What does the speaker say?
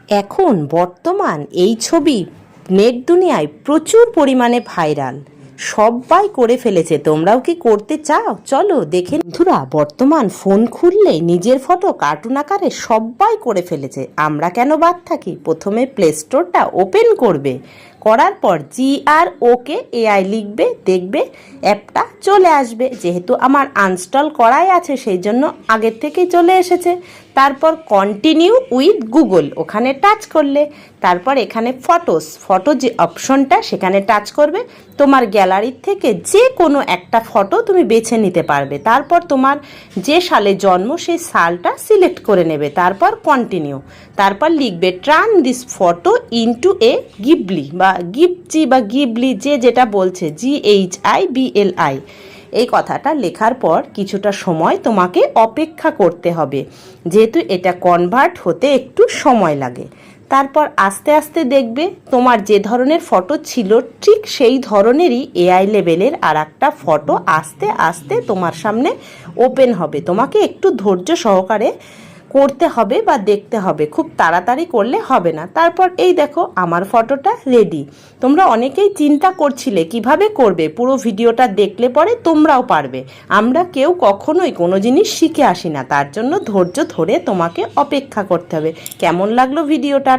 এখন বর্তমান এই ছবি নেট দুনিয়ায় প্রচুর পরিমাণে ভাইরাল। সবাই করে ফেলেছে, তোমরাও কি করতে চাও? চলো দেখে। বন্ধুরা, বর্তমান ফোন খুললে নিজের ফটো কার্টুন আকারে সবাই করে ফেলেছে, আমরা কেন বাদ থাকি? প্রথমে প্লে স্টোরটা ওপেন করবে, করার পর GROKAI লিখবে, দেখবে অ্যাপটা চলে আসবে। যেহেতু আমার আনস্টল করাই আছে সেই জন্য আগের থেকেই চলে এসেছে। তারপর কন্টিনিউ উইথ গুগল, ওখানে টাচ করলে তারপর এখানে ফটো যে অপশনটা সেখানে টাচ করবে। তোমার গ্যালারির থেকে যে কোনো একটা ফটো তুমি বেছে নিতে পারবে। তারপর তোমার যে সালে জন্ম সেই সালটা সিলেক্ট করে নেবে। তারপর কন্টিনিউ, তারপর লিখবে turn this photo into a Ghibli বা গিবচি বা গিবলি, যে যেটা বলছে GHIBLI। এই কথাটা লেখার পর কিছুটা সময় তোমাকে অপেক্ষা করতে হবে, যেহেতু এটা কনভার্ট হতে একটু সময় লাগে। তারপর আস্তে আস্তে দেখবে তোমার যে ধরনের ফটো ছিল ঠিক সেই ধরনেরই AI লেভেলের আর একটা ফটো আস্তে আস্তে তোমার সামনে ওপেন হবে। তোমাকে একটু ধৈর্য সহকারে করতে হবে বা দেখতে হবে, খুব তাড়াতাড়ি করলে হবে না। তারপর এই দেখো আমার ফটোটা রেডি। তোমরা অনেকেই চিন্তা করছিলে কিভাবে করবে, পুরো ভিডিওটা দেখলে পরে তোমরাও পারবে। আমরা কেউ কখনোই কোনো জিনিস শিখে আসি না, তার জন্য ধৈর্য ধরে তোমাকে অপেক্ষা করতে হবে। কেমন লাগলো ভিডিওটা?